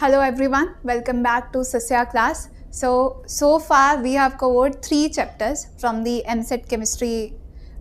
Hello everyone, welcome back to Sasya class. So far we have covered 3 chapters from the MSET chemistry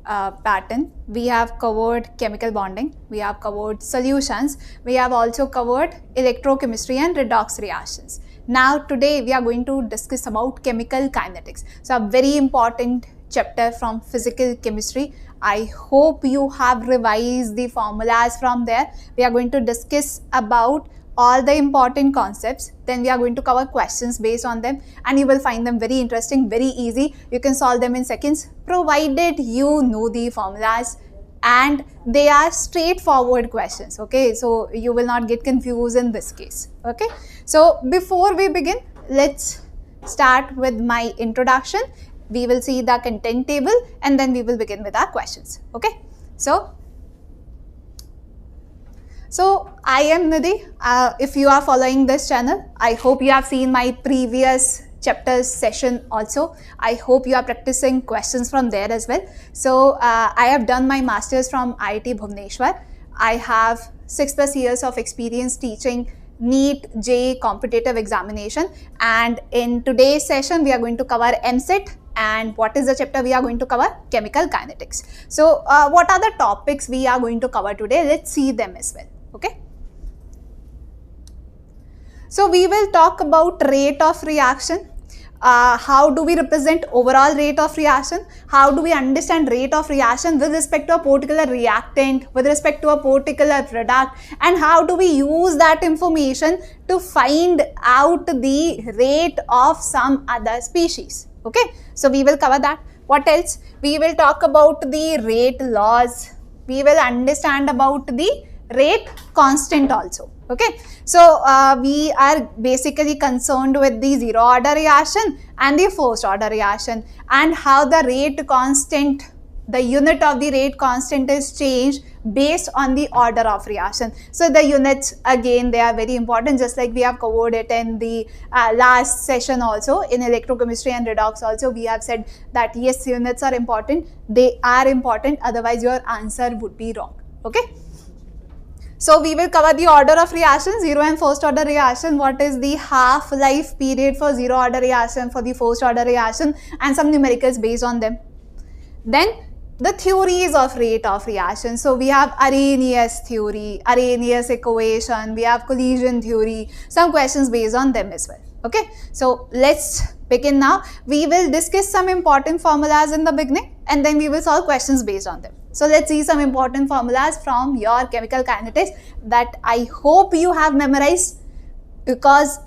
pattern. We have covered chemical bonding, we have covered solutions, we have also covered electrochemistry and redox reactions. Now today we are going to discuss about chemical kinetics. So a very important chapter from physical chemistry. I hope you have revised the formulas from there. We are going to discuss about all the important concepts, then we are going to cover questions based on them, and you will find them very interesting, very easy. You can solve them in seconds provided you know the formulas and they are straightforward questions. Okay, so you will not get confused in this case. Okay, so before we begin, let's start with my introduction. We will see the content table and then we will begin with our questions. Okay, so I am Nidhi. If you are following this channel, I hope you have seen my previous chapters session also. I hope you are practicing questions from there as well. So I have done my masters from IIT Bhubaneswar. I have 6+ years of experience teaching NEET JEE competitive examination, and in today's session we are going to cover MSET. And what is the chapter we are going to cover? Chemical kinetics. So what are the topics we are going to cover today? Let's see them as well. Okay, so we will talk about rate of reaction. How do we represent overall rate of reaction? How do we understand rate of reaction with respect to a particular reactant, with respect to a particular product, and how do we use that information to find out the rate of some other species? Okay, so we will cover that. What else? We will talk about the rate laws. We will understand about the rate constant also. Okay, so we are basically concerned with the zero order reaction and the first order reaction, and how the rate constant, the unit of the rate constant is changed based on the order of reaction. So the units, again, they are very important, just like we have covered it in the last session also. In electrochemistry and redox also we have said that yes, units are important, they are important, otherwise your answer would be wrong. Okay, so we will cover the order of reaction, zero and first order reaction, what is the half-life period for zero order reaction, for the first order reaction, and some numericals based on them. Then the theories of rate of reaction. So we have Arrhenius theory, Arrhenius equation, we have collision theory, some questions based on them as well. Okay, so let's begin now. We will discuss some important formulas in the beginning and then we will solve questions based on them. So let's see some important formulas from your chemical kinetics that I hope you have memorized, because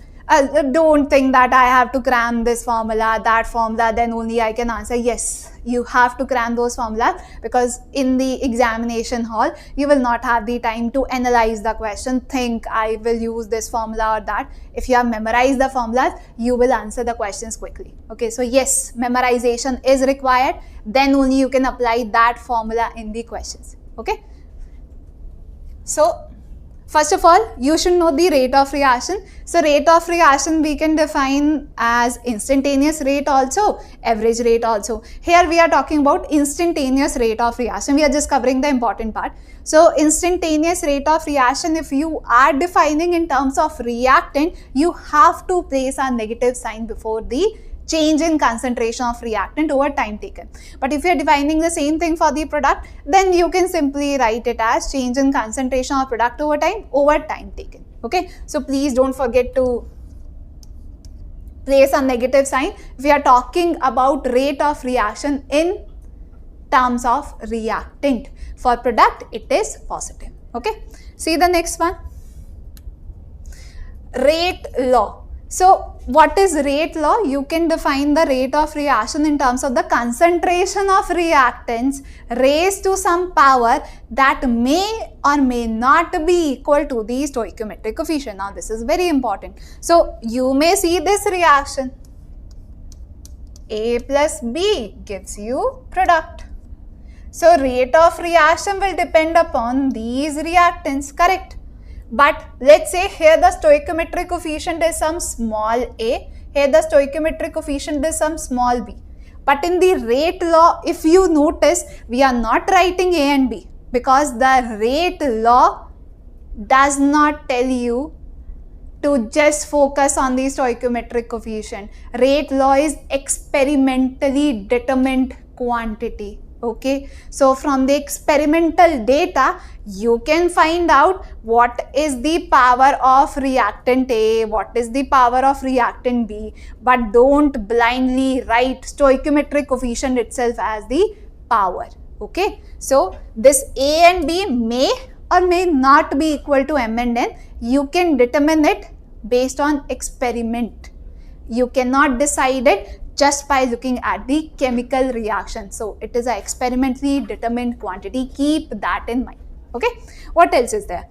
don't think that I have to cram this formula, that formula, then only I can answer. Yes, you have to cram those formulas, because in the examination hall you will not have the time to analyze the question, think I will use this formula or that. If you have memorized the formulas, you will answer the questions quickly. Okay, so yes, memorization is required, then only you can apply that formula in the questions. Okay, so first of all, you should know the rate of reaction. So rate of reaction we can define as instantaneous rate also, average rate also. Here we are talking about instantaneous rate of reaction. We are just covering the important part. So instantaneous rate of reaction, if you are defining in terms of reactant, you have to place a negative sign before the change in concentration of reactant over time taken. But if you are defining the same thing for the product, then you can simply write it as change in concentration of product over time taken. Okay, so please don't forget to place a negative sign. We are talking about rate of reaction in terms of reactant. For product, it is positive. Okay, see the next one, rate law. So what is rate law? You can define the rate of reaction in terms of the concentration of reactants raised to some power that may or may not be equal to the stoichiometric coefficient. Now this is very important. So you may see this reaction, A plus B gives you product. So rate of reaction will depend upon these reactants, correct? But let's say here the stoichiometric coefficient is some small a, here the stoichiometric coefficient is some small b. But in the rate law, if you notice, we are not writing a and b, because the rate law does not tell you to just focus on the stoichiometric coefficient. Rate law is experimentally determined quantity. Okay, so from the experimental data, you can find out what is the power of reactant A, what is the power of reactant B, but don't blindly write stoichiometric coefficient itself as the power. Okay, so this A and B may or may not be equal to M and N. You can determine it based on experiment. You cannot decide it just by looking at the chemical reaction. So it is an experimentally determined quantity. Keep that in mind. Okay, what else is there?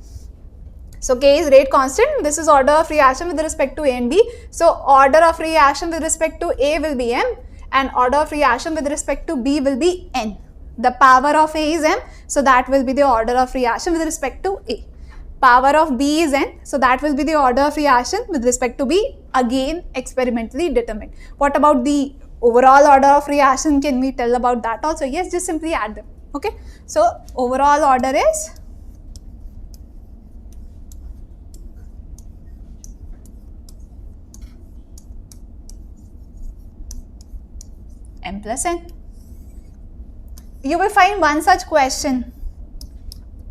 So K is rate constant. This is order of reaction with respect to A and B. So order of reaction with respect to A will be M and order of reaction with respect to B will be N. The power of A is M, so that will be the order of reaction with respect to A. Power of B is N, so that will be the order of reaction with respect to B, again experimentally determined. What about the overall order of reaction? Can we tell about that also? Yes, just simply add them. Okay, so overall order is M plus N. You will find one such question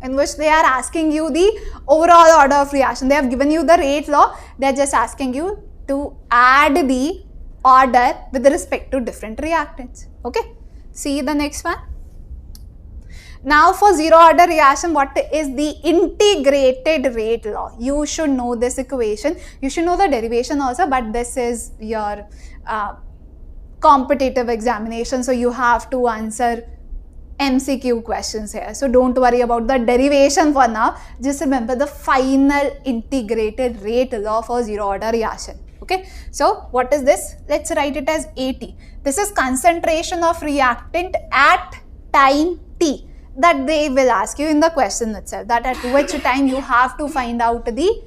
in which they are asking you the overall order of reaction. They have given you the rate law, they are just asking you to add the order with respect to different reactants. Okay, see the next one. Now for zero order reaction, what is the integrated rate law? You should know this equation. You should know the derivation also, but this is your competitive examination, so you have to answer MCQ questions here. So don't worry about the derivation for now. Just remember the final integrated rate law for zero order reaction. Okay, so what is this? Let's write it as AT. This is concentration of reactant at time T. That they will ask you in the question itself, that at which time you have to find out the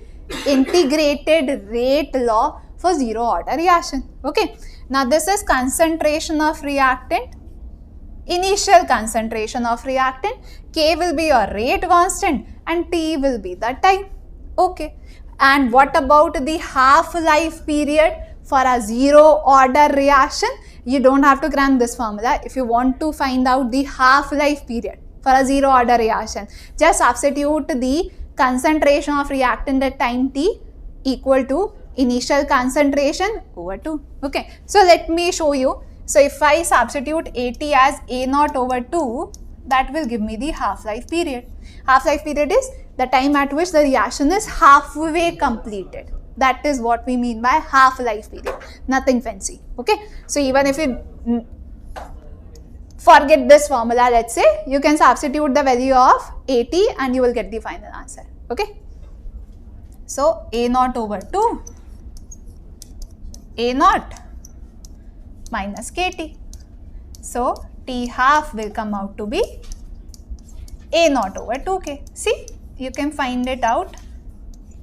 integrated rate law for zero order reaction. Okay, now this is concentration of reactant, initial concentration of reactant. K will be your rate constant and T will be the time. Okay, and what about the half-life period for a zero order reaction? You don't have to cram this formula. If you want to find out the half-life period for a zero order reaction, just substitute the concentration of reactant at time T equal to initial concentration over 2. Okay, so let me show you. So if I substitute AT as A naught over 2, that will give me the half-life period. Half-life period is the time at which the reaction is halfway completed. That is what we mean by half-life period. Nothing fancy. Okay, so even if you forget this formula, let's say, you can substitute the value of AT and you will get the final answer. Okay, so A naught over 2, A naught minus KT. So T half will come out to be A naught over 2K. See, you can find it out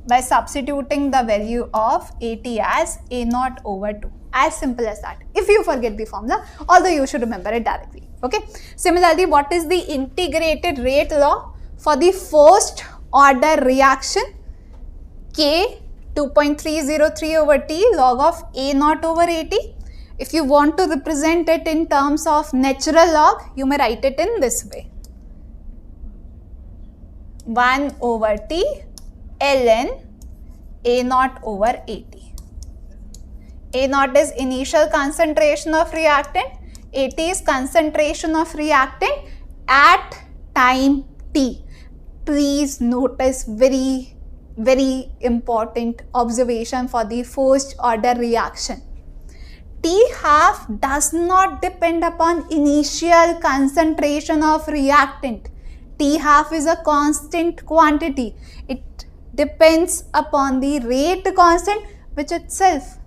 by substituting the value of AT as A naught over 2. As simple as that. If you forget the formula, although you should remember it directly. Okay. Similarly, what is the integrated rate law for the first order reaction? K 2.303 over T log of A naught over AT. If you want to represent it in terms of natural log, you may write it in this way. 1 over T ln A naught over AT. A naught is initial concentration of reactant, AT is concentration of reactant at time T. Please notice very important observation for the first order reaction. T half does not depend upon initial concentration of reactant. T half is a constant quantity. It depends upon the rate constant, which itself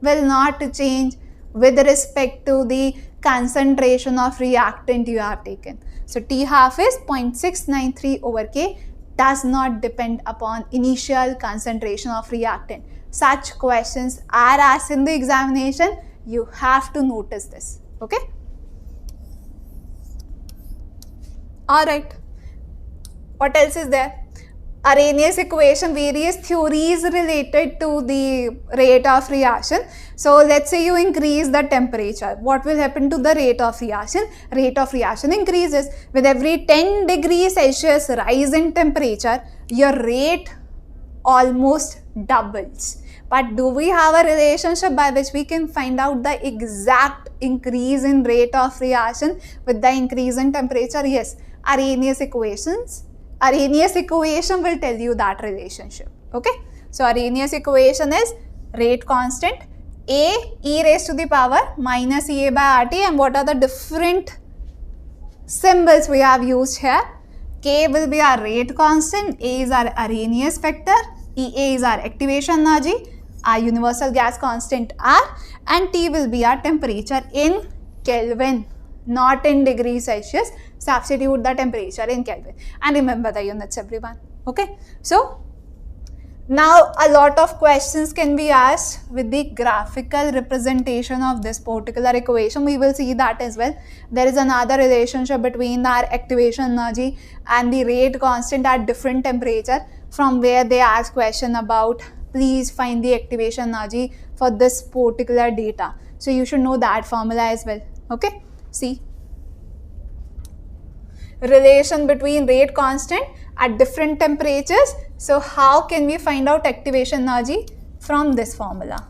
will not change with respect to the concentration of reactant you have taken. So T half is 0.693 over K, does not depend upon initial concentration of reactant. Such questions are asked in the examination. You have to notice this. Okay. Alright. What else is there? Arrhenius equation, various theories related to the rate of reaction. So let's say you increase the temperature. What will happen to the rate of reaction? Rate of reaction increases. With every 10 degrees Celsius rise in temperature, your rate almost doubles. But do we have a relationship by which we can find out the exact increase in rate of reaction with the increase in temperature? Yes, Arrhenius equation will tell you that relationship. Okay, so Arrhenius equation is rate constant A e raised to the power minus EA by RT, and what are the different symbols we have used here? K will be our rate constant, A is our Arrhenius factor, EA is our activation energy, our universal gas constant R, and T will be our temperature in Kelvin, not in degrees Celsius. Substitute the temperature in Kelvin and remember the units, everyone. Okay, so now a lot of questions can be asked with the graphical representation of this particular equation. We will see that as well. There is another relationship between our activation energy and the rate constant at different temperature, from where they ask question about please find the activation energy for this particular data. So you should know that formula as well. Okay, see, relation between rate constant at different temperatures. So how can we find out activation energy? From this formula.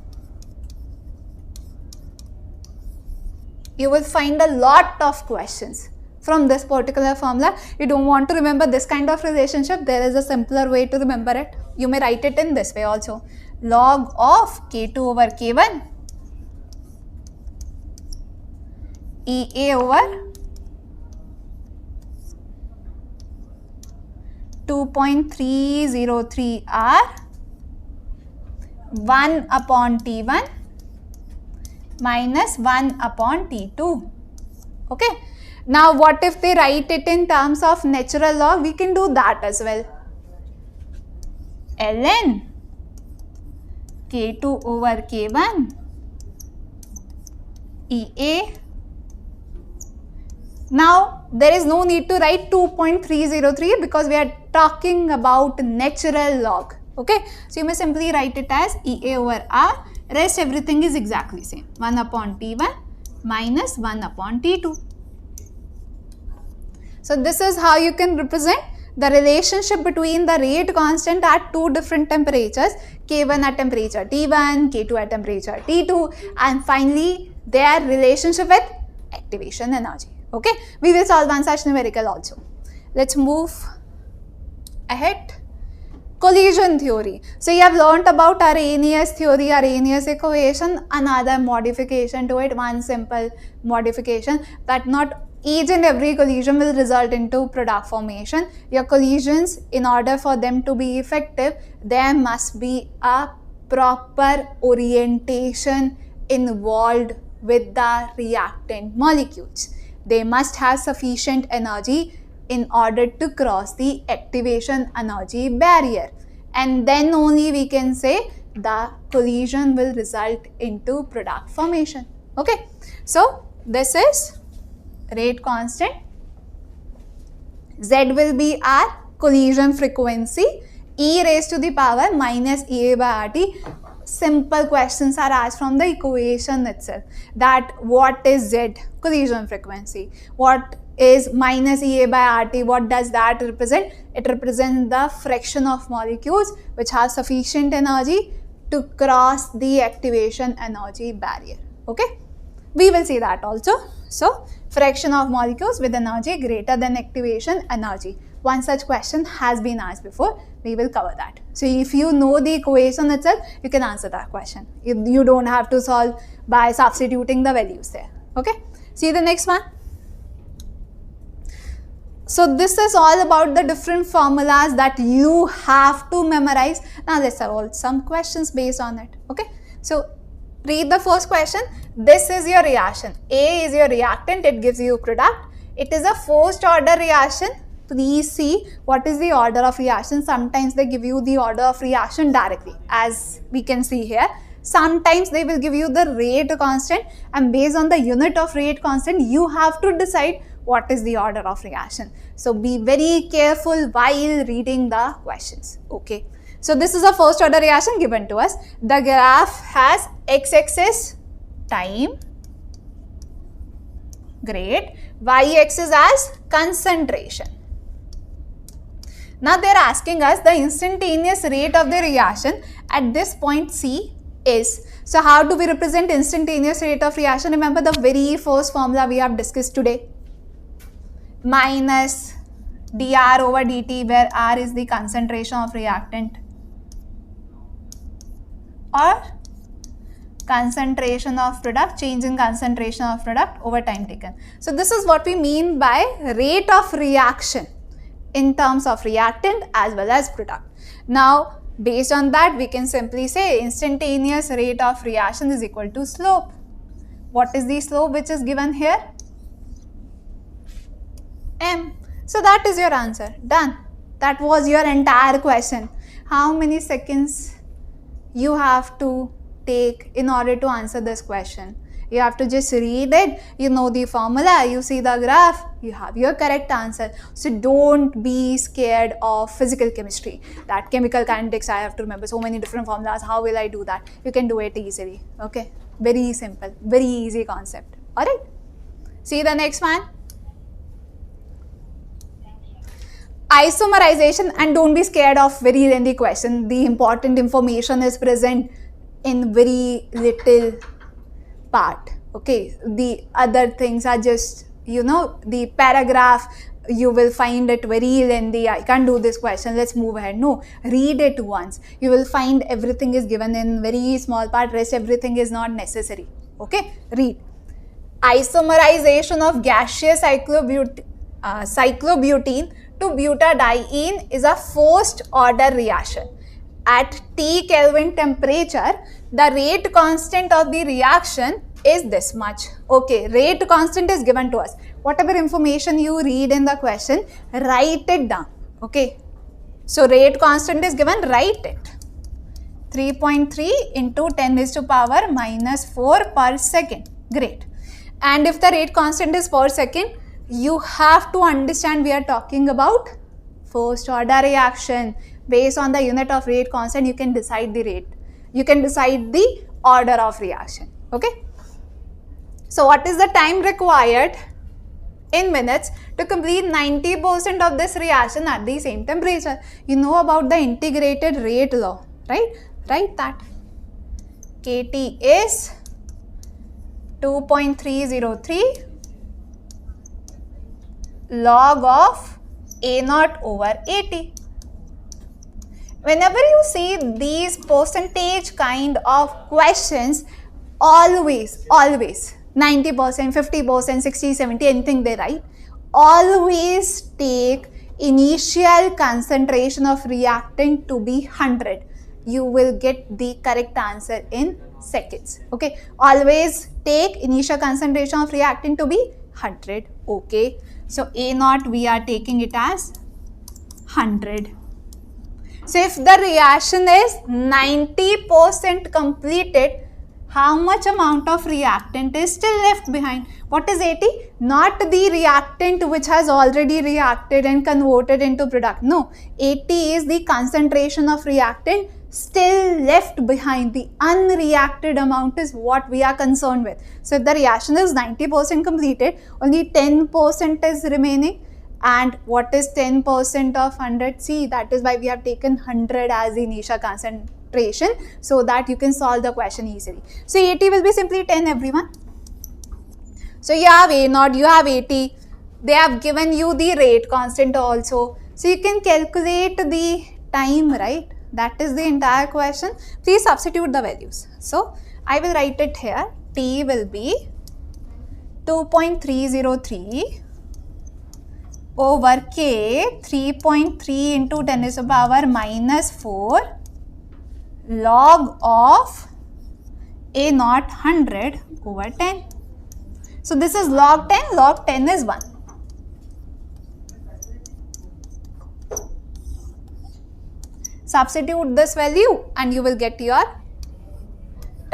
You will find a lot of questions from this particular formula. You don't want to remember this kind of relationship, there is a simpler way to remember it. You may write it in this way also. Log of K2 over K1 EA over 2.303 R 1 upon T1 minus 1 upon T2. Okay. Now what if they write it in terms of natural log? We can do that as well. Ln K2 over K1 EA. Now there is no need to write 2.303 because we are talking about natural log. Okay, so you may simply write it as EA over R. Rest everything is exactly same. 1 upon T1 minus 1 upon T2. So this is how you can represent the relationship between the rate constant at two different temperatures, K1 at temperature T1, K2 at temperature T2, and finally their relationship with activation energy. Okay, we will solve one such numerical also. Let's move ahead. Collision theory. So you have learnt about Arrhenius theory, Arrhenius equation, another modification to it, one simple modification, that not each and every collision will result into product formation. Your collisions, in order for them to be effective, there must be a proper orientation involved with the reactant molecules. They must have sufficient energy in order to cross the activation energy barrier, and then only we can say the collision will result into product formation. Okay, so this is rate constant, Z will be our collision frequency, E raised to the power minus EA by RT. Simple questions are asked from the equation itself, that what is Z, collision frequency, what is minus EA by RT, what does that represent? It represents the fraction of molecules which have sufficient energy to cross the activation energy barrier. Okay, we will see that also. So fraction of molecules with energy greater than activation energy. One such question has been asked before, we will cover that. So if you know the equation itself, you can answer that question. You don't have to solve by substituting the values there. Okay, see the next one. So this is all about the different formulas that you have to memorize. Now let's solve some questions based on it. Okay, so read the first question. This is your reaction. A is your reactant, it gives you product. It is a first order reaction. Please see what is the order of reaction. Sometimes they give you the order of reaction directly, as we can see here. Sometimes they will give you the rate constant, and based on the unit of rate constant, you have to decide what is the order of reaction. So be very careful while reading the questions. Okay. So this is a first order reaction given to us. The graph has x-axis time, great, y-axis as concentration. Now they are asking us the instantaneous rate of the reaction at this point C is. So how do we represent instantaneous rate of reaction? Remember the very first formula we have discussed today. Minus dr over dt, where R is the concentration of reactant or concentration of product, change in concentration of product over time taken. So this is what we mean by rate of reaction in terms of reactant as well as product. Now based on that we can simply say instantaneous rate of reaction is equal to slope. What is the slope which is given here? M. So that is your answer. Done. That was your entire question. How many seconds you have to take in order to answer this question? You have to just read it, you know the formula, you see the graph, you have your correct answer. So don't be scared of physical chemistry. That chemical kinetics, I have to remember so many different formulas. How will I do that? You can do it easily. Okay. Very simple, very easy concept. Alright. See the next one. Isomerization, and don't be scared of very lengthy question. The important information is present in very little part. Okay, the other things are just, the paragraph, you will find it very lengthy. I can't do this question, let's move ahead. No, read it once. You will find everything is given in very small part, rest everything is not necessary. Okay, read. Isomerization of gaseous cyclobutene to butadiene is a first order reaction. At T Kelvin temperature, the rate constant of the reaction is this much. Okay, rate constant is given to us. Whatever information you read in the question, write it down. Okay, so rate constant is given, write it. 3.3 into 10 raised to power minus 4 per second. Great. And if the rate constant is per second, you have to understand we are talking about first order reaction. Based on the unit of rate constant, you can decide the rate. You can decide the order of reaction. Okay. So what is the time required in minutes to complete 90% of this reaction at the same temperature? You know about the integrated rate law, right? Write that. KT is 2.303 log of A0 over AT. Whenever you see these percentage kind of questions, always 90%, 50%, 60, 70, anything they write, always take initial concentration of reactant to be 100. You will get the correct answer in seconds. Okay, always take initial concentration of reactant to be 100. Okay, so A0 we are taking it as 100. So if the reaction is 90% completed, how much amount of reactant is still left behind? What is AT? Not the reactant which has already reacted and converted into product. No, AT is the concentration of reactant still left behind. The unreacted amount is what we are concerned with. So if the reaction is 90% completed, only 10% is remaining. And what is 10% of 100? See, that is why we have taken 100 as the initial concentration, so that you can solve the question easily. So AT will be simply 10, everyone. So you have A0, you have AT. They have given you the rate constant also. So you can calculate the time, right? That is the entire question. Please substitute the values. So I will write it here. T will be 2.303 over K, 3.3 into 10 raised to the power minus 4 log of A0 100 over 10. So this is log 10, log 10 is 1. Substitute this value and you will get your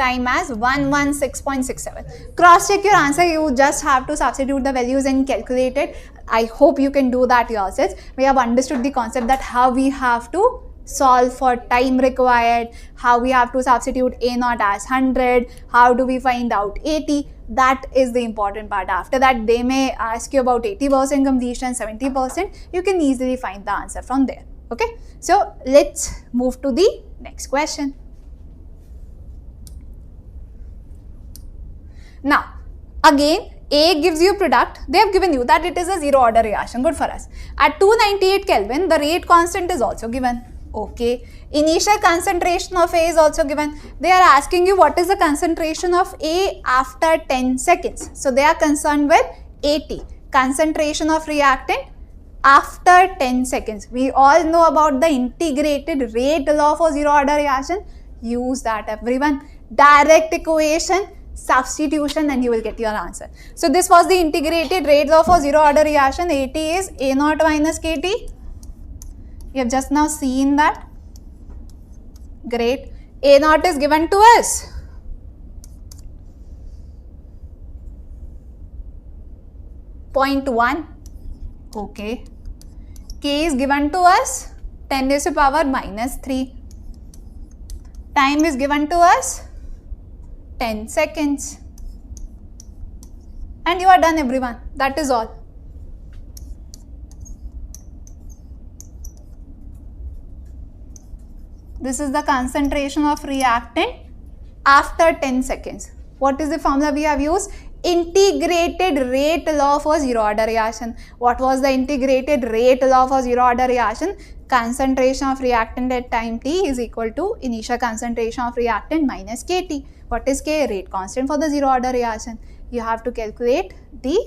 time as 116.67. Cross check your answer. You just have to substitute the values and calculate it. I hope you can do that yourselves. We have understood the concept that how we have to solve for time required, how we have to substitute A0 as 100, how do we find out 80. That is the important part. After that, they may ask you about 80% completion, 70%. You can easily find the answer from there. Okay, so let's move to the next question. Now, again, A gives you product. They have given you that it is a zero order reaction. Good for us. At 298 Kelvin, the rate constant is also given. Okay. Initial concentration of A is also given. They are asking you what is the concentration of A after 10 seconds. So, they are concerned with 80. Concentration of reactant after 10 seconds. We all know about the integrated rate law for zero order reaction. Use that, everyone. Direct equation, substitution, and you will get your answer. So, this was the integrated rate law for zero order reaction. 80 is A0 minus KT. You have just now seen that. Great. A0 is given to us. .1. Okay. K is given to us 10 raised to power minus 3. Time is given to us 10 seconds. And you are done, everyone. That is all. This is the concentration of reactant after 10 seconds. What is the formula we have used? Integrated rate law for zero order reaction. What was the integrated rate law for zero order reaction? Concentration of reactant at time t is equal to initial concentration of reactant minus KT. What is K? Rate constant for the zero order reaction. You have to calculate the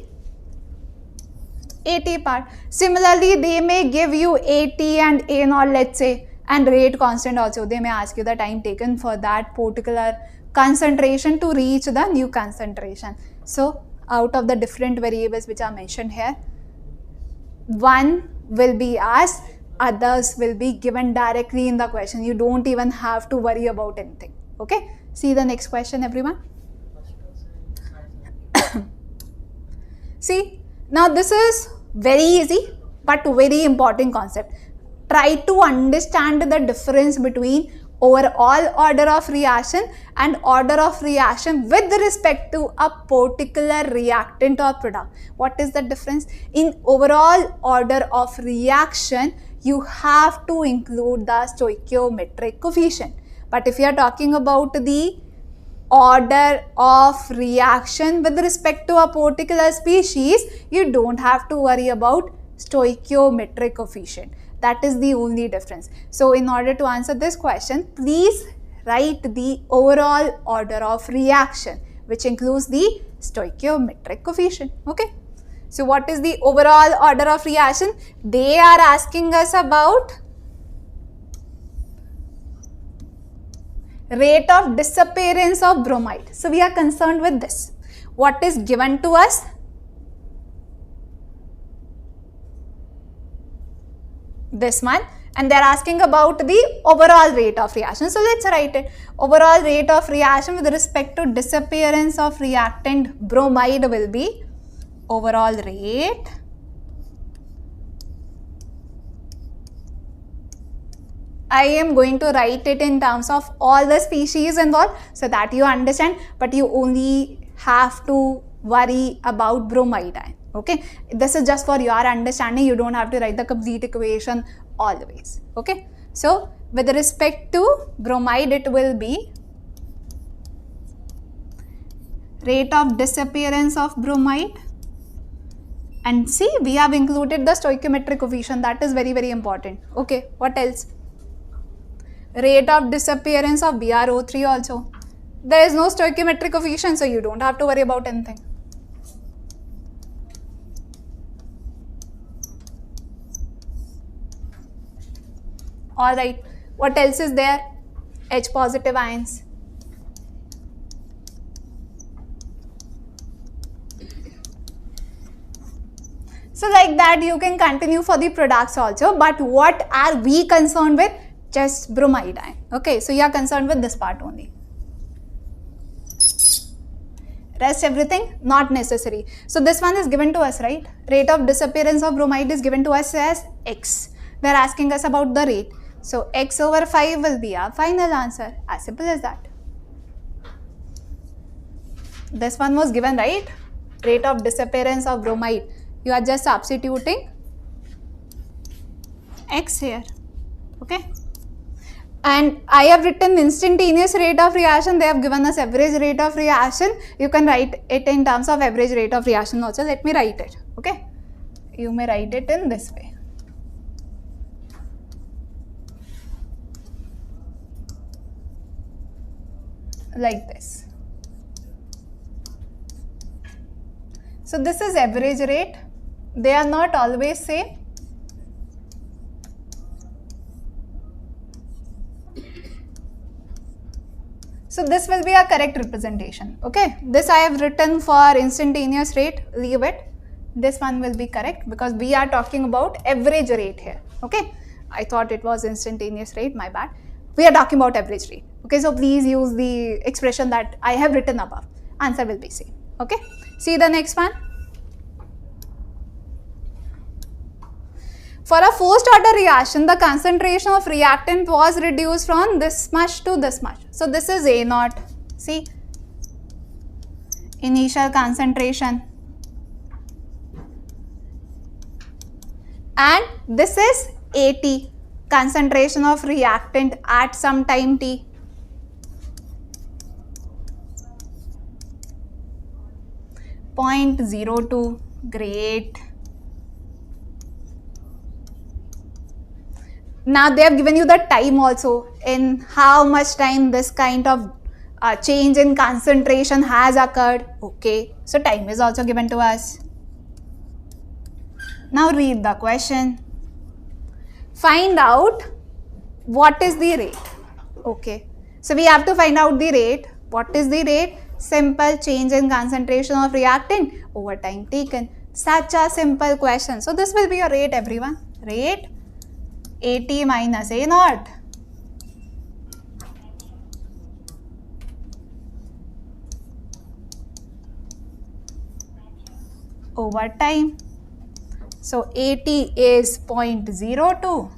AT part. Similarly, they may give you AT and A0, let's say, and rate constant also. They may ask you the time taken for that particular concentration to reach the new concentration. So, out of the different variables which are mentioned here, one will be asked, others will be given directly in the question. You don't even have to worry about anything. Okay, see the next question, everyone. See, now this is very easy but very important concept. Try to understand the difference between overall order of reaction and order of reaction with respect to a particular reactant or product. What is the difference? In overall order of reaction, you have to include the stoichiometric coefficient. But if you are talking about the order of reaction with respect to a particular species, you don't have to worry about stoichiometric coefficient. That is the only difference. So, in order to answer this question, please write the overall order of reaction, which includes the stoichiometric coefficient. Okay. So, what is the overall order of reaction? They are asking us about rate of disappearance of bromide. So, we are concerned with this. What is given to us? This one, and they are asking about the overall rate of reaction. So, let's write it. Overall rate of reaction with respect to disappearance of reactant bromide will be overall rate I am going to write it in terms of all the species involved so that you understand, but you only have to worry about bromide ion. Okay, this is just for your understanding. You don't have to write the complete equation always. Okay, so with respect to bromide, it will be rate of disappearance of bromide, and see, we have included the stoichiometric coefficient. That is very, very important. Okay, what else? Rate of disappearance of BrO3 also. There is no stoichiometric coefficient, so you don't have to worry about anything. Alright, what else is there? H positive ions. So like that you can continue for the products also, but what are we concerned with? Just bromide ion. Okay, so you are concerned with this part only. Rest everything not necessary. So this one is given to us, right? Rate of disappearance of bromide is given to us as x. They are asking us about the rate. So x over 5 will be our final answer. As simple as that. This one was given, right? Rate of disappearance of bromide. You are just substituting x here. Okay. And I have written instantaneous rate of reaction. They have given us average rate of reaction. You can write it in terms of average rate of reaction also. Let me write it. Okay. You may write it in this way. Like this. So this is average rate. They are not always same. So this will be a correct representation. Okay. This I have written for instantaneous rate. Leave it. This one will be correct because we are talking about average rate here. Okay. I thought it was instantaneous rate. My bad. We are talking about average rate. Okay. So please use the expression that I have written above. Answer will be same. Okay. See the next one. For a first order reaction, the concentration of reactant was reduced from this much to this much. So this is A naught. See, initial concentration. And this is AT, concentration of reactant at some time t. .02. Great. Now they have given you the time also, in how much time this kind of change in concentration has occurred. Okay, so time is also given to us. Now read the question. Find out what is the rate. Okay, so we have to find out the rate. What is the rate? Simple, change in concentration of reactant over time taken. Such a simple question. So this will be your rate, everyone. Rate AT minus A naught. Over time. So AT is 0.02.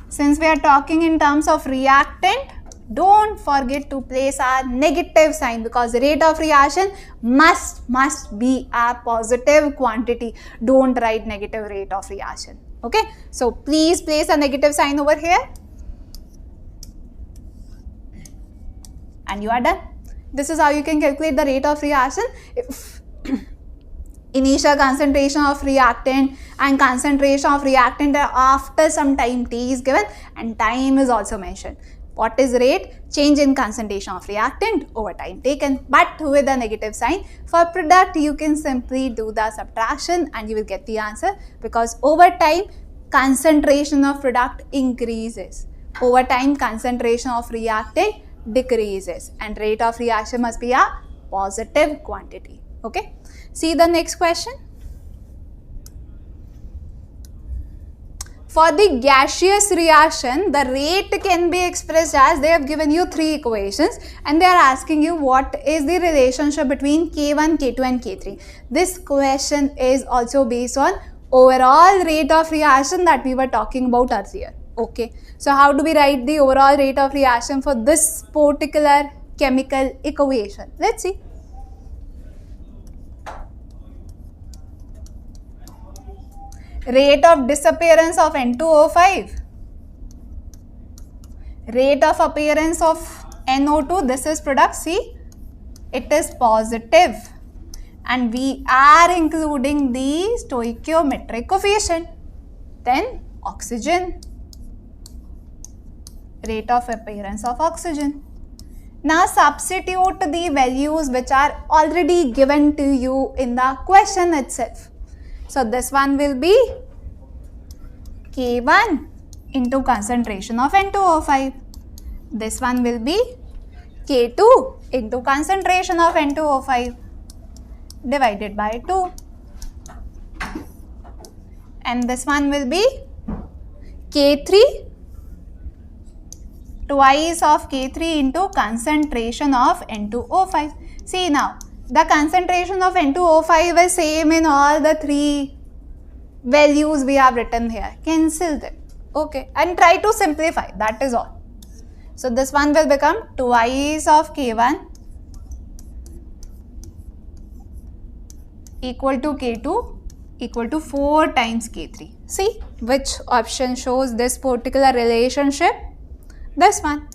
Since we are talking in terms of reactant, don't forget to place a negative sign because the rate of reaction must be a positive quantity. Don't write negative rate of reaction. Okay. So please place a negative sign over here. And you are done. This is how you can calculate the rate of reaction. If initial concentration of reactant and concentration of reactant after some time t is given and time is also mentioned. What is rate? Change in concentration of reactant over time taken, but with a negative sign. For product, you can simply do the subtraction and you will get the answer because over time, concentration of product increases. Over time, concentration of reactant decreases and rate of reaction must be a positive quantity. Okay. See the next question. For the gaseous reaction, the rate can be expressed as, they have given you 3 equations and they are asking you what is the relationship between K1, K2 and K3. This question is also based on overall rate of reaction that we were talking about earlier. Okay. So how do we write the overall rate of reaction for this particular chemical equation? Let's see. Rate of disappearance of N2O5, rate of appearance of NO2, this is product, see, it is positive and we are including the stoichiometric coefficient. Then oxygen, rate of appearance of oxygen. Now substitute the values which are already given to you in the question itself. So this one will be K1 into concentration of N2O5. This one will be K2 into concentration of N2O5 divided by 2. And this one will be K3 twice of K3 into concentration of N2O5. See now, the concentration of N2O5 is same in all the three values we have written here. Cancel them. Okay, and try to simplify, that is all. So this one will become twice of K1 equal to K2 equal to 4 times K3. See which option shows this particular relationship? This one.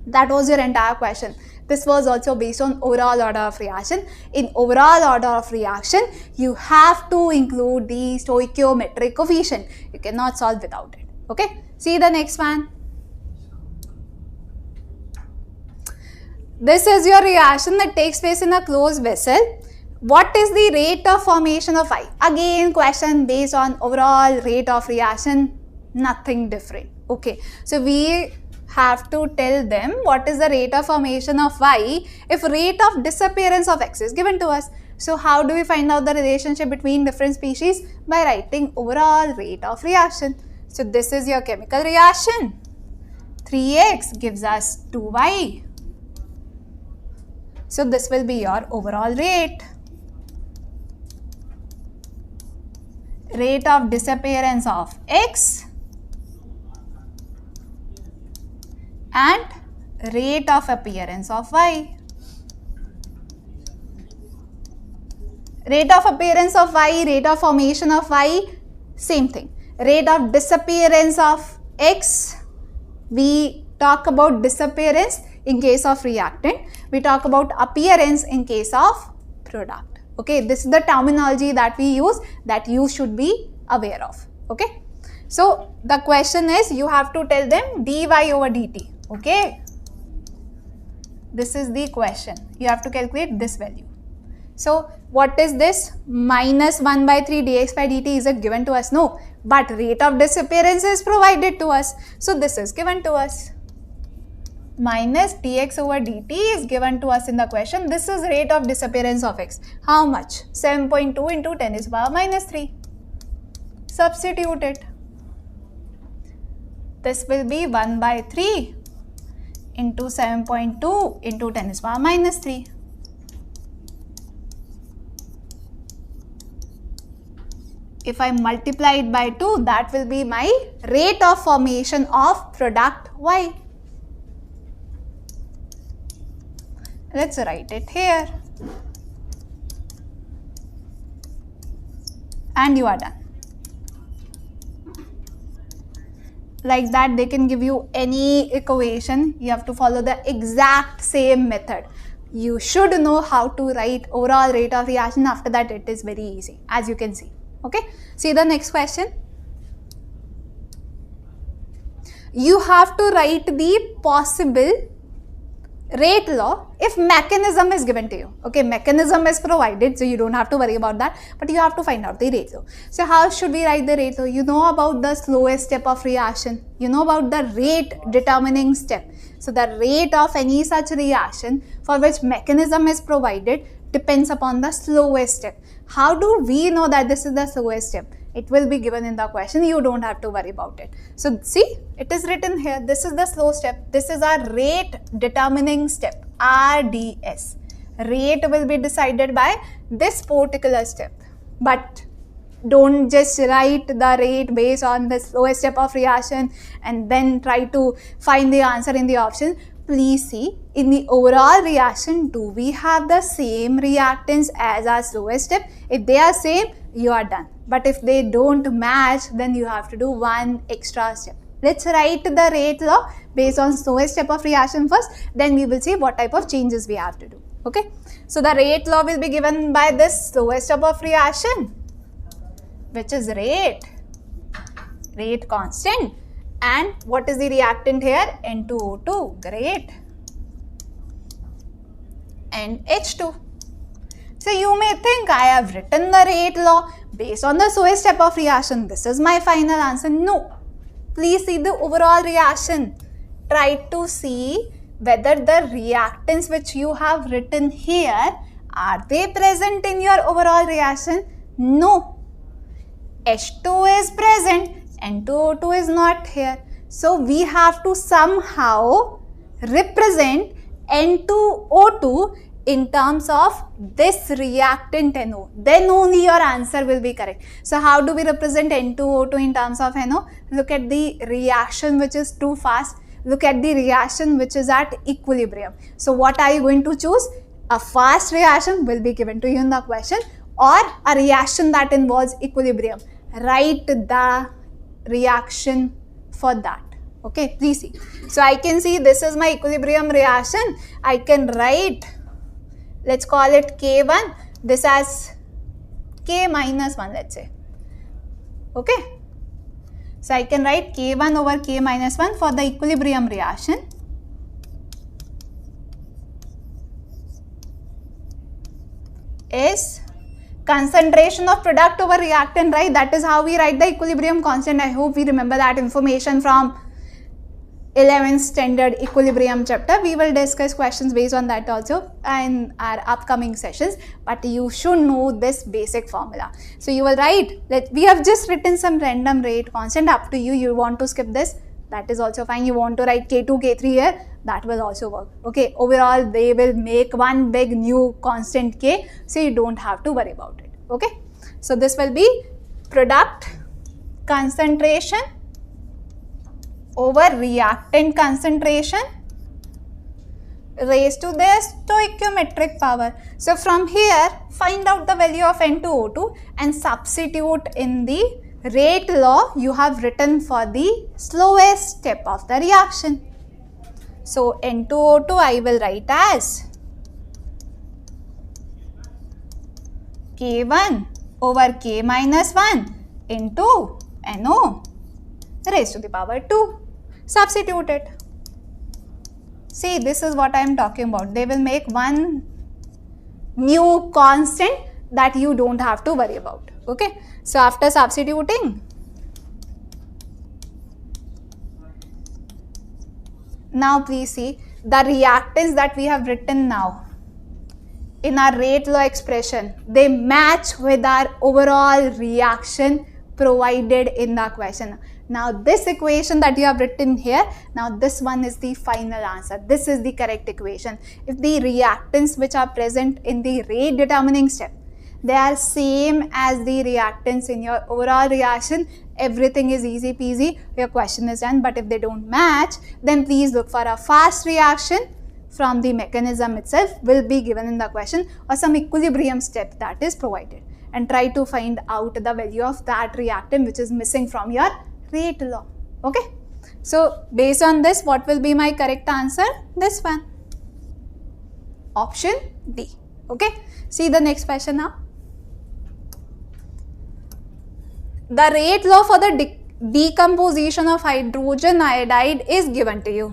That was your entire question. This was also based on overall order of reaction. In overall order of reaction, you have to include the stoichiometric coefficient. You cannot solve without it. Okay. See the next one. This is your reaction that takes place in a closed vessel. What is the rate of formation of I? Again, question based on overall rate of reaction, nothing different. Okay, so we have to tell them what is the rate of formation of Y if rate of disappearance of X is given to us. So how do we find out the relationship between different species? By writing overall rate of reaction. So this is your chemical reaction. 3X gives us 2Y. So this will be your overall rate. Rate of disappearance of X and rate of appearance of Y. Rate of appearance of Y, rate of formation of Y, same thing. Rate of disappearance of X, we talk about disappearance in case of reactant. We talk about appearance in case of product. Okay, this is the terminology that we use that you should be aware of. Okay, so the question is you have to tell them dy over dt. Okay, this is the question. You have to calculate this value. So what is this? Minus 1 by 3 dx by dt, is it given to us? No, but rate of disappearance is provided to us. So this is given to us. Minus dx over dt is given to us in the question. This is rate of disappearance of X. How much? 7.2 into 10 is power minus 3. Substitute it. This will be 1 by 3 into 7.2 into 10 is power minus 3. If I multiply it by 2, that will be my rate of formation of product Y. Let's write it here. And you are done. Like that, they can give you any equation. You have to follow the exact same method. You should know how to write overall rate of reaction. After that, it is very easy, as you can see. Okay, see the next question. You have to write the possible rate law if mechanism is given to you. Okay, mechanism is provided, so you don't have to worry about that, but you have to find out the rate law. So how should we write the rate law? You know about the slowest step of reaction. You know about the rate determining step. So the rate of any such reaction for which mechanism is provided depends upon the slowest step. How do we know that this is the slowest step? It will be given in the question. You don't have to worry about it. So see, it is written here. This is the slow step. This is our rate determining step, RDS. Rate will be decided by this particular step. But don't just write the rate based on the slowest step of reaction and then try to find the answer in the option. Please see, in the overall reaction, do we have the same reactants as our slowest step? If they are same, you are done. But if they don't match, then you have to do one extra step. Let's write the rate law based on slowest step of reaction first, then we will see what type of changes we have to do. Okay, so the rate law will be given by this slowest step of reaction, which is rate constant. And what is the reactant here? N2O2, great. And H2. So you may think I have written the rate law based on the slowest step of reaction. This is my final answer. No. Please see the overall reaction. Try to see whether the reactants which you have written here, are they present in your overall reaction? No. H2 is present. N2O2 is not here. So we have to somehow represent N2O2 in terms of this reactant NO. Then only your answer will be correct. So how do we represent N2O2 in terms of NO? Look at the reaction which is too fast. Look at the reaction which is at equilibrium. So what are you going to choose? A fast reaction will be given to you in the question, or a reaction that involves equilibrium. Write the reaction for that. Okay, please see. So I can see this is my equilibrium reaction. I can write, let's call it K1, this as K minus 1, let's say. Okay. So I can write K1 over K minus 1 for the equilibrium reaction. Is concentration of product over reactant, right? That is how we write the equilibrium constant. I hope we remember that information from 11th standard equilibrium chapter. We will discuss questions based on that also in our upcoming sessions, but you should know this basic formula. So you will write, we have just written some random rate constant, up to you. You want to skip this, that is also fine. You want to write K2, K3 here, that will also work. Okay, overall they will make one big new constant K, so you don't have to worry about it. Okay, so this will be product concentration over reactant concentration raised to the stoichiometric power. So from here, find out the value of N2O2 and substitute in the rate law you have written for the slowest step of the reaction. So N2O2 I will write as K1 over K minus 1 into NO raised to the power 2. Substitute it. See, this is what I am talking about. They will make one new constant that you don't have to worry about. Okay. So after substituting, now please see the reactants that we have written now in our rate law expression, they match with our overall reaction provided in the question. Now this equation that you have written here, now this one is the final answer. This is the correct equation. If the reactants which are present in the rate determining step, they are same as the reactants in your overall reaction, everything is easy peasy, your question is done. But if they don't match, then please look for a fast reaction from the mechanism itself will be given in the question, or some equilibrium step that is provided, and try to find out the value of that reactant which is missing from your rate law. Okay. So based on this, what will be my correct answer? This one. Option D. Okay. See the next question now. The rate law for the decomposition of hydrogen iodide is given to you.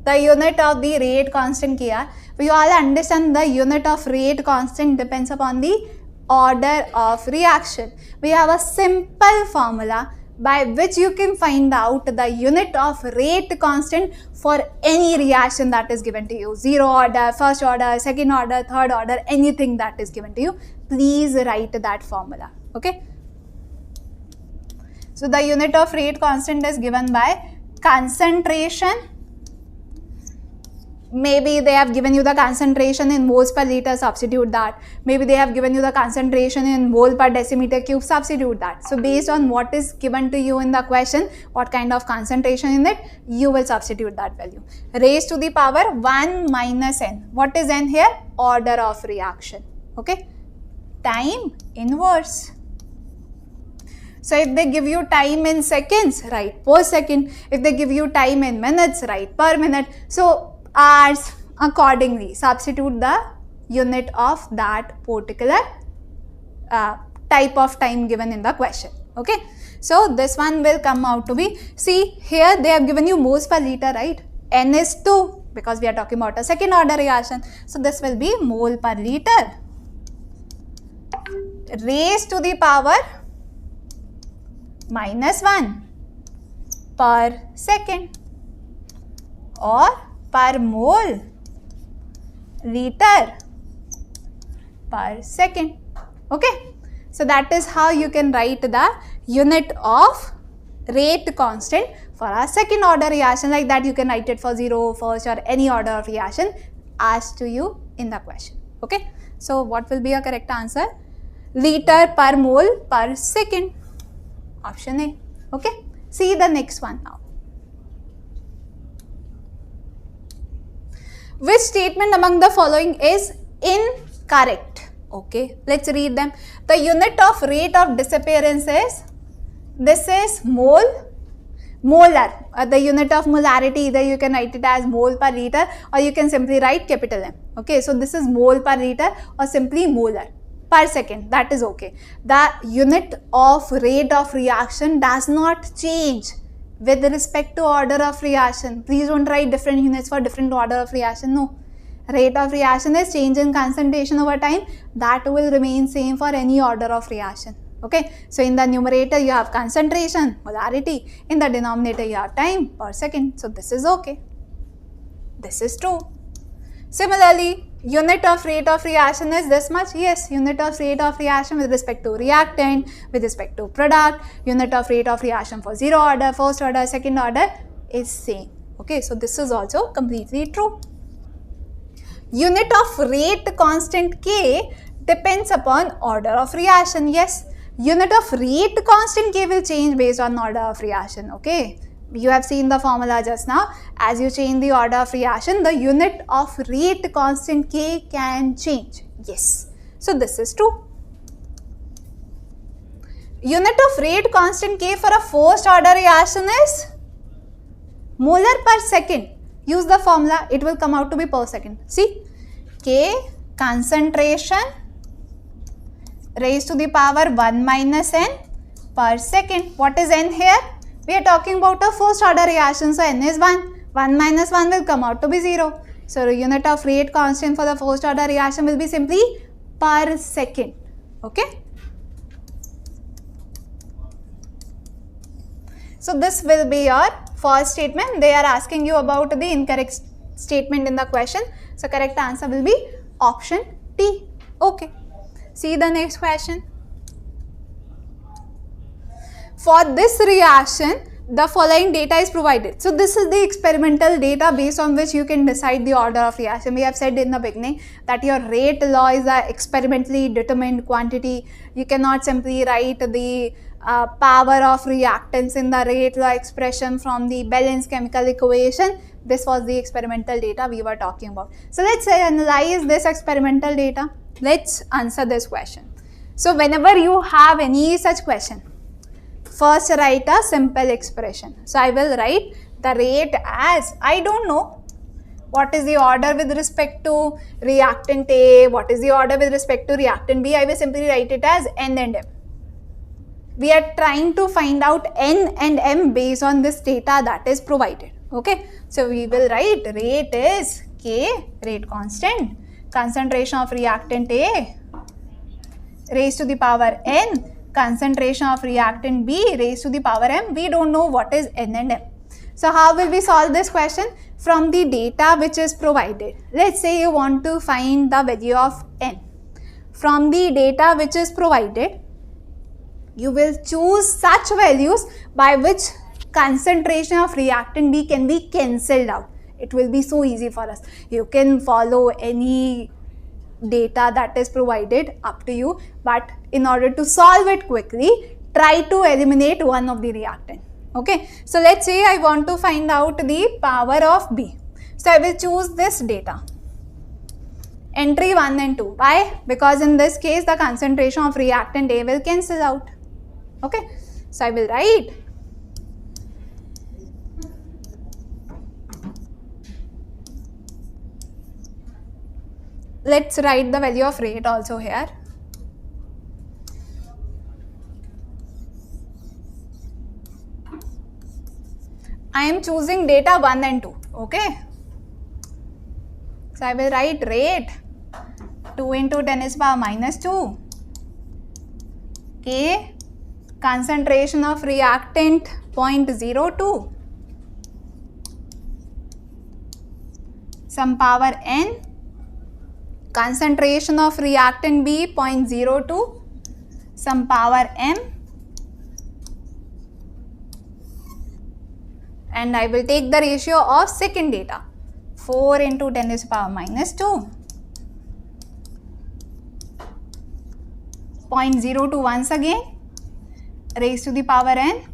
The unit of the rate constant here. We all understand the unit of rate constant depends upon the order of reaction. We have a simple formula by which you can find out the unit of rate constant for any reaction that is given to you. 0 order, first order, second order, third order, anything that is given to you. Please write that formula. Okay. So the unit of rate constant is given by concentration. Maybe they have given you the concentration in moles per liter, substitute that. Maybe they have given you the concentration in mole per decimeter cube, substitute that. So based on what is given to you in the question, what kind of concentration in it, you will substitute that value. Raised to the power 1 minus n. What is n here? Order of reaction. Okay. Time inverse. So if they give you time in seconds, write per second. If they give you time in minutes, write per minute. So hours accordingly, substitute the unit of that particular type of time given in the question. Okay. So this one will come out to be, see here they have given you moles per liter, right? N is 2 because we are talking about a second order reaction. So this will be mole per liter raised to the power minus 1 per second, or per mole liter per second. Okay. So that is how you can write the unit of rate constant for a second order reaction. Like that you can write it for 0, first or any order of reaction asked to you in the question. Okay, so what will be your correct answer? Liter per mole per second, option A. Okay, see the next one now. Which statement among the following is incorrect? Okay, let's read them. The unit of rate of disappearance is, this is mole, molar. The unit of molarity, either you can write it as mole per liter or you can simply write capital M. Okay, so this is mole per liter or simply molar per second, that is okay. The unit of rate of reaction does not change with respect to order of reaction. Please don't write different units for different order of reaction. No. Rate of reaction is change in concentration over time. That will remain same for any order of reaction. Okay. So in the numerator you have concentration, molarity. In the denominator you have time per second. So this is okay. This is true. Similarly, unit of rate of reaction is this much. Yes, unit of rate of reaction with respect to reactant, with respect to product, unit of rate of reaction for 0 order, first order, second order is same. Okay, so this is also completely true. Unit of rate constant K depends upon order of reaction. Yes, unit of rate constant K will change based on order of reaction. Okay. You have seen the formula just now. As you change the order of reaction, the unit of rate constant K can change. Yes. So this is true. Unit of rate constant K for a first order reaction is molar per second. Use the formula. It will come out to be per second. See. K concentration raised to the power 1 minus n per second. What is n here? We are talking about a first order reaction, so n is 1. 1 minus 1 will come out to be 0. So the unit of rate constant for the first order reaction will be simply per second. Okay. So this will be your first statement. They are asking you about the incorrect statement in the question. So correct answer will be option T. Okay. See the next question. For this reaction, the following data is provided. So this is the experimental data based on which you can decide the order of reaction. We have said in the beginning that your rate law is an experimentally determined quantity. You cannot simply write the power of reactants in the rate law expression from the Balance chemical equation. This was the experimental data we were talking about. So let's analyze this experimental data. Let's answer this question. So whenever you have any such question, first write a simple expression. So I will write the rate as, I don't know what is the order with respect to reactant A, what is the order with respect to reactant B. I will simply write it as N and M. We are trying to find out N and M based on this data that is provided. Okay. So we will write rate is K, rate constant, concentration of reactant A raised to the power N, concentration of reactant B raised to the power M. We don't know what is N and M. So how will we solve this question? From the data which is provided. Let's say you want to find the value of N. From the data which is provided, you will choose such values by which concentration of reactant B can be cancelled out. It will be so easy for us. You can follow any data that is provided, up to you, but in order to solve it quickly, try to eliminate one of the reactant. Okay, so let's say I want to find out the power of B. So I will choose this data, entry 1 and 2. Why? Because in this case the concentration of reactant A will cancel out. Okay, so I will write let's write the value of rate also here. I am choosing data 1 and 2. Okay. So I will write rate 2 into 10 is power minus 2. K, concentration of reactant 0.02. Some power N, concentration of reactant B 0.02, some power M, and I will take the ratio of second data. 4 into 10 is power minus 2. 0.02 once again raised to the power n,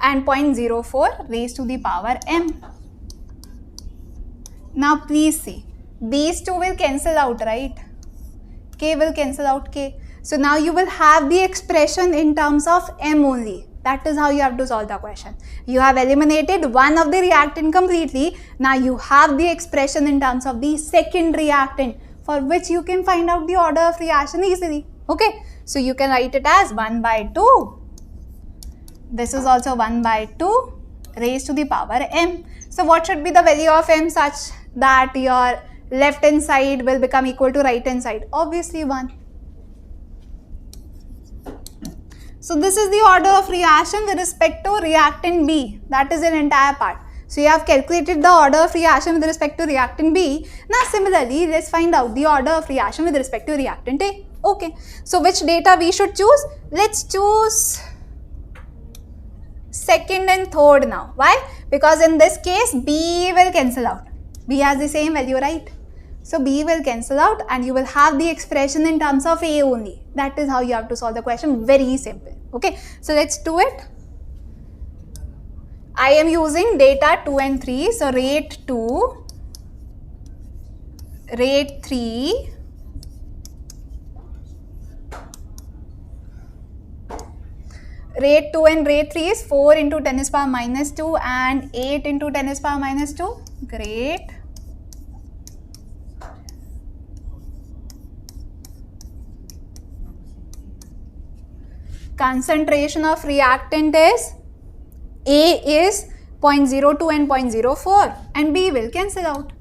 and 0.04 raised to the power m. Now please see, these two will cancel out, right? K will cancel out K. So now you will have the expression in terms of m only. That is how you have to solve the question. You have eliminated one of the reactant completely. Now you have the expression in terms of the second reactant, for which you can find out the order of reaction easily. Okay, so you can write it as 1 by 2. This is also 1 by 2 raised to the power m. So what should be the value of m such that your left hand side will become equal to right hand side? Obviously 1. So this is the order of reaction with respect to reactant B. That is an entire part. So you have calculated the order of reaction with respect to reactant B. Now similarly, let's find out the order of reaction with respect to reactant A. Okay. So which data we should choose? Let's choose second and third now. Why? Because in this case, B will cancel out. B has the same value, right? So B will cancel out and you will have the expression in terms of A only. That is how you have to solve the question. Very simple. Okay. So let's do it. I am using data 2 and 3. So rate 2, rate 3, rate 2 and rate 3 is 4 into 10 is power minus 2 and 8 into 10 is power minus 2. Great. Concentration of reactant is A is 0.02 and 0.04 and B will cancel out.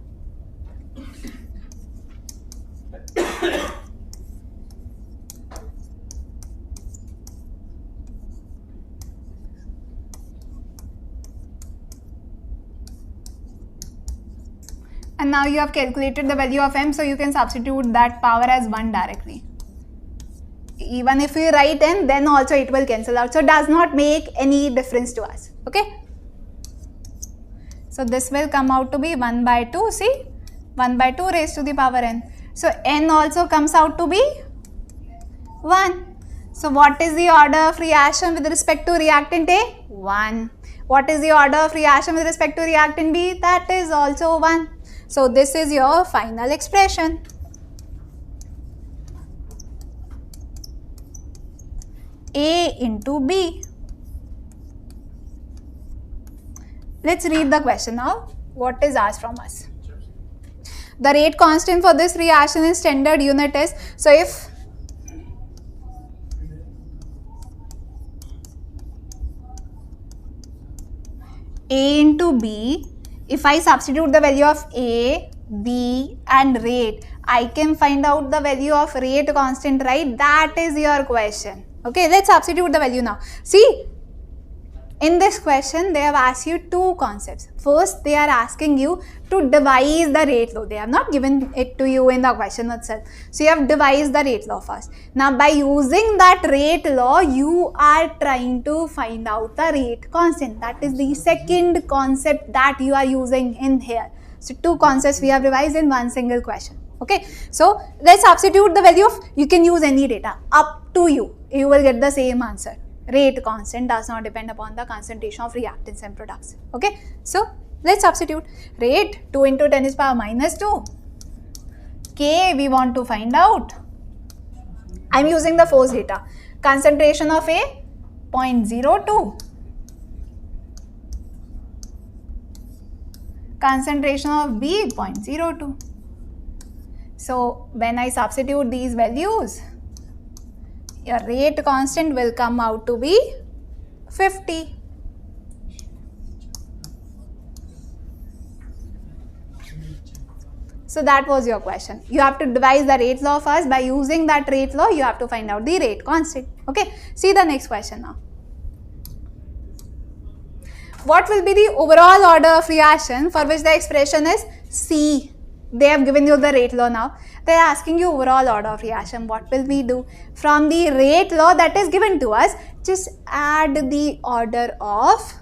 And now you have calculated the value of m, so you can substitute that power as 1 directly. Even if we write n, then also it will cancel out. So it does not make any difference to us. Okay. So this will come out to be 1 by 2. See, 1 by 2 raised to the power n. So n also comes out to be 1. So what is the order of reaction with respect to reactant A? 1. What is the order of reaction with respect to reactant B? That is also 1. So this is your final expression. A into B. Let's read the question now. What is asked from us? The rate constant for this reaction in standard unit is, so if A into B, if I substitute the value of A, B and rate, I can find out the value of rate constant, right? That is your question. Okay, let's substitute the value now. See, in this question, they have asked you two concepts. First, they are asking you to devise the rate law. They have not given it to you in the question itself. So, you have devised the rate law first. Now, by using that rate law, you are trying to find out the rate constant. That is the second concept that you are using in here. So, two concepts we have revised in one single question. Okay, so let's substitute the value of, you can use any data, up to you. You will get the same answer. Rate constant does not depend upon the concentration of reactants and products. Okay, so let's substitute. Rate 2 into 10 is power minus 2. K we want to find out. I am using the force data. Concentration of A 0.02. Concentration of B 0.02. So when I substitute these values, your rate constant will come out to be 50. So that was your question. You have to devise the rate law first. By using that rate law, you have to find out the rate constant. Okay, see the next question now. What will be the overall order of reaction for which the expression is C? They have given you the rate law now. They are asking you overall order of reaction. What will we do? From the rate law that is given to us, just add the order of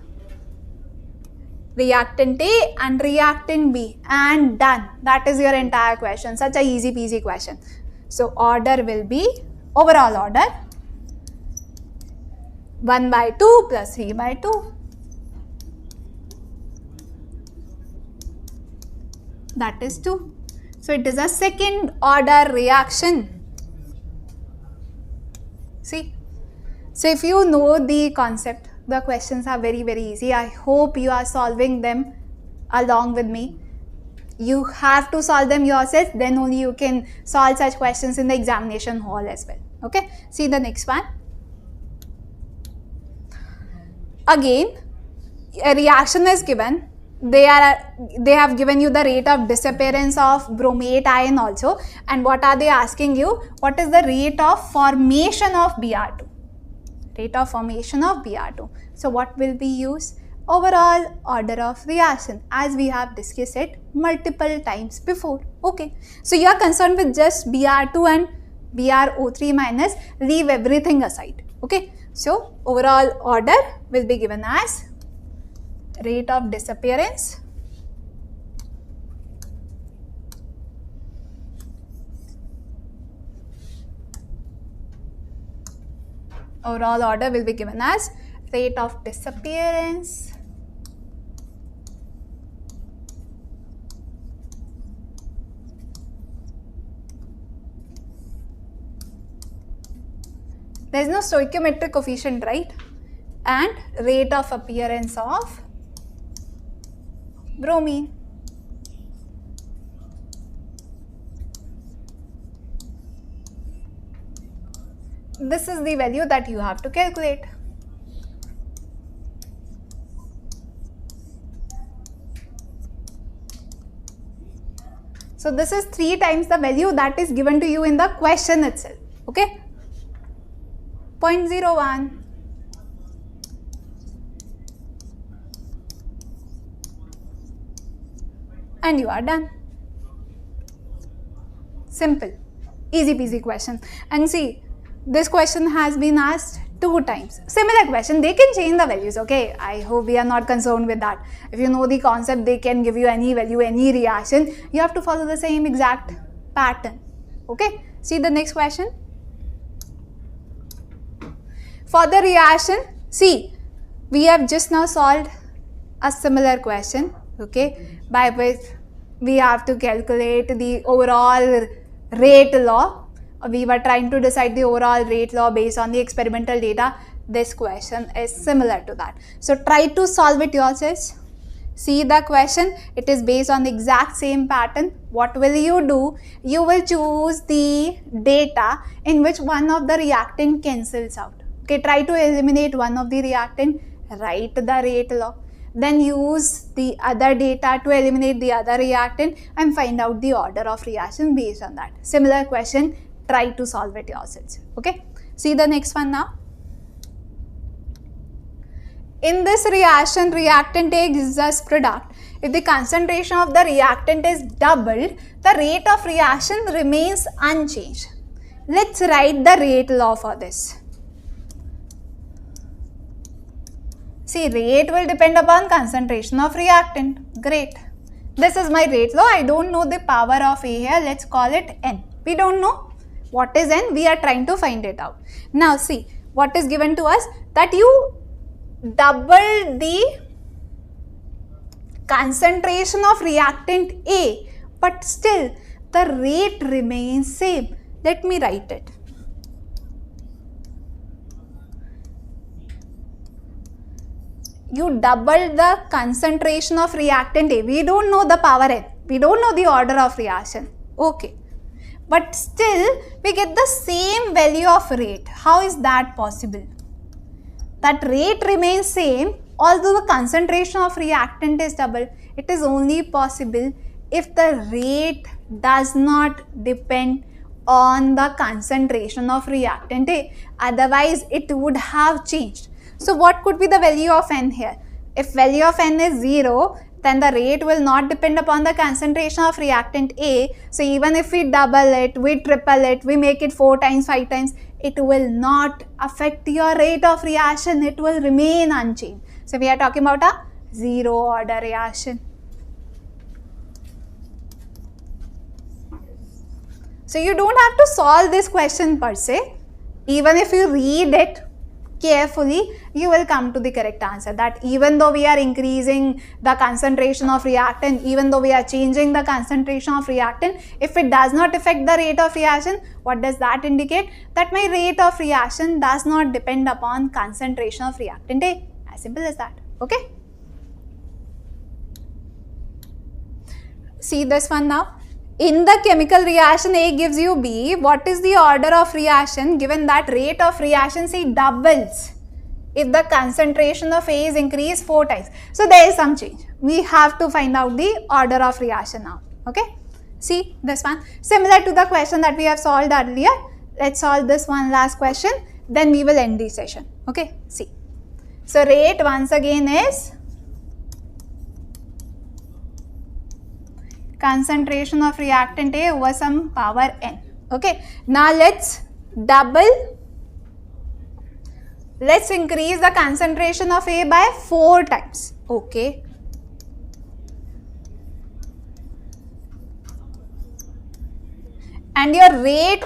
reactant A and reactant B, and done. That is your entire question. Such a easy peasy question. So order will be, overall order, 1/2 plus 3/2. That is 2. So it is a second order reaction. See? So if you know the concept, the questions are very, very easy. I hope you are solving them along with me. You have to solve them yourself, then only you can solve such questions in the examination hall as well. Okay, see the next one. Again, a reaction is given. They have given you the rate of disappearance of bromate ion also, and what are they asking you? What is the rate of formation of Br2? Rate of formation of Br2. So what will be used? Overall order of reaction, as we have discussed it multiple times before. Okay, so you are concerned with just Br2 and BrO3 minus, leave everything aside. Okay, so overall order will be given as rate of disappearance overall order will be given as rate of disappearance there is no stoichiometric coefficient, right? And rate of appearance of bromine. This is the value that you have to calculate. So this is 3 times the value that is given to you in the question itself. Okay, 0.01. And you are done. Simple, easy peasy question. And see, this question has been asked 2 times. Similar question, they can change the values. Okay, I hope we are not concerned with that. If you know the concept, they can give you any value, any reaction. You have to follow the same exact pattern. Okay, see the next question. For the reaction, see, we have just now solved a similar question, okay, by which we have to calculate the overall rate law. We were trying to decide the overall rate law based on the experimental data. This question is similar to that. So try to solve it yourselves. See the question, it is based on the exact same pattern. What will you do? You will choose the data in which one of the reactant cancels out. Okay, try to eliminate one of the reactant, write the rate law. Then use the other data to eliminate the other reactant and find out the order of reaction based on that. Similar question, try to solve it yourselves. Okay, see the next one now. In this reaction, reactant A gives us product. If the concentration of the reactant is doubled, the rate of reaction remains unchanged. Let's write the rate law for this. See, rate will depend upon concentration of reactant. Great. This is my rate law. I don't know the power of A here. Let's call it N. We don't know what is N. We are trying to find it out. Now see, what is given to us? That you double the concentration of reactant A, but still the rate remains same. Let me write it. You double the concentration of reactant A. We don't know the power N. We don't know the order of reaction. Okay. But still, we get the same value of rate. How is that possible? That rate remains same, although the concentration of reactant is double. It is only possible if the rate does not depend on the concentration of reactant A. Otherwise, it would have changed. So what could be the value of N here? If value of N is 0, then the rate will not depend upon the concentration of reactant A. So even if we double it, we triple it, we make it 4 times, 5 times, it will not affect your rate of reaction. It will remain unchanged. So we are talking about a zero order reaction. So you don't have to solve this question per se. Even if you read it carefully, you will come to the correct answer, that even though we are increasing the concentration of reactant, even though we are changing the concentration of reactant, if it does not affect the rate of reaction, what does that indicate? That my rate of reaction does not depend upon concentration of reactant A. As simple as that. Okay? See this one now. In the chemical reaction A gives you B, what is the order of reaction given that rate of reaction C doubles if the concentration of A is increased 4 times. So there is some change. We have to find out the order of reaction now. Okay. See this one. Similar to the question that we have solved earlier. Let's solve this one last question. Then we will end the session. Okay. See. So rate once again is concentration of reactant A over some power n. Okay. Now let's increase the concentration of A by 4 times. Okay. And your rate,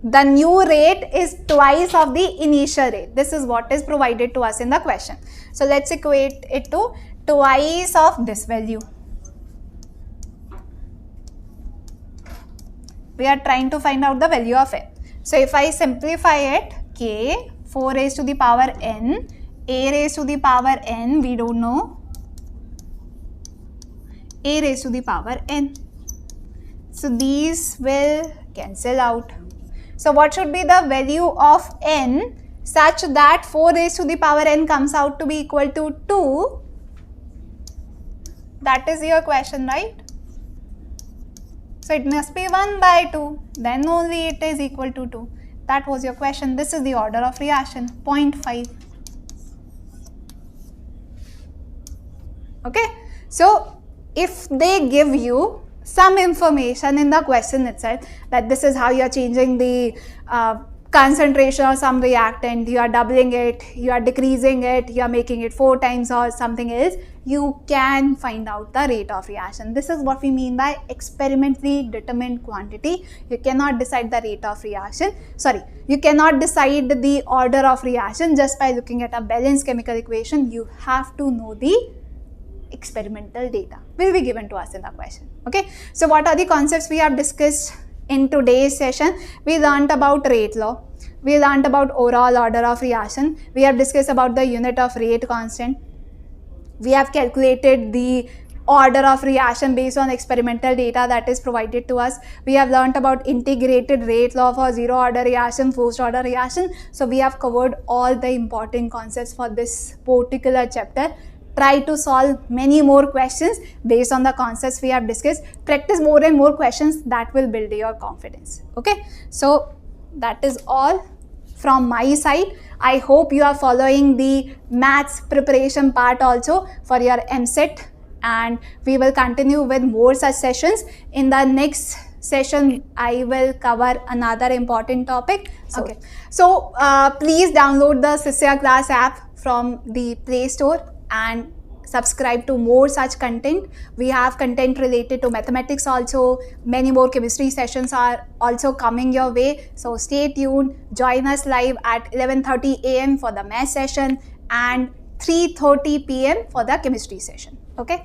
the new rate is twice of the initial rate. This is what is provided to us in the question. So let's equate it to twice of this value. We are trying to find out the value of n. So if I simplify it, k, 4 raised to the power n, a raised to the power n, we don't know, a raised to the power n. So these will cancel out. So what should be the value of n such that 4 raised to the power n comes out to be equal to 2? That is your question, right? So it must be 1 by 2, then only it is equal to 2. That was your question. This is the order of reaction, 0.5. Okay. So if they give you some information in the question itself, that this is how you are changing the concentration of some reactant, you are doubling it, you are decreasing it, you are making it 4 times or something else, you can find out the rate of reaction. This is what we mean by experimentally determined quantity. You cannot decide the rate of reaction, you cannot decide the order of reaction just by looking at a balanced chemical equation. You have to know the experimental data will be given to us in the question. Okay. So what are the concepts we have discussed in today's session? We learnt about rate law. We learnt about overall order of reaction. We have discussed about the unit of rate constant. We have calculated the order of reaction based on experimental data that is provided to us. We have learnt about integrated rate law for zero order reaction, forced order reaction. So we have covered all the important concepts for this particular chapter. Try to solve many more questions based on the concepts we have discussed. Practice more and more questions, that will build your confidence. Okay. So that is all from my side. I hope you are following the maths preparation part also for your MCET, and we will continue with more such sessions. In the next session, I will cover another important topic. Okay. So please download the Sisya Class app from the Play Store and subscribe to more such content. We have content related to mathematics also. Many more chemistry sessions are also coming your way. So stay tuned. Join us live at 11:30 a.m. for the math session and 3:30 p.m. for the chemistry session. Okay.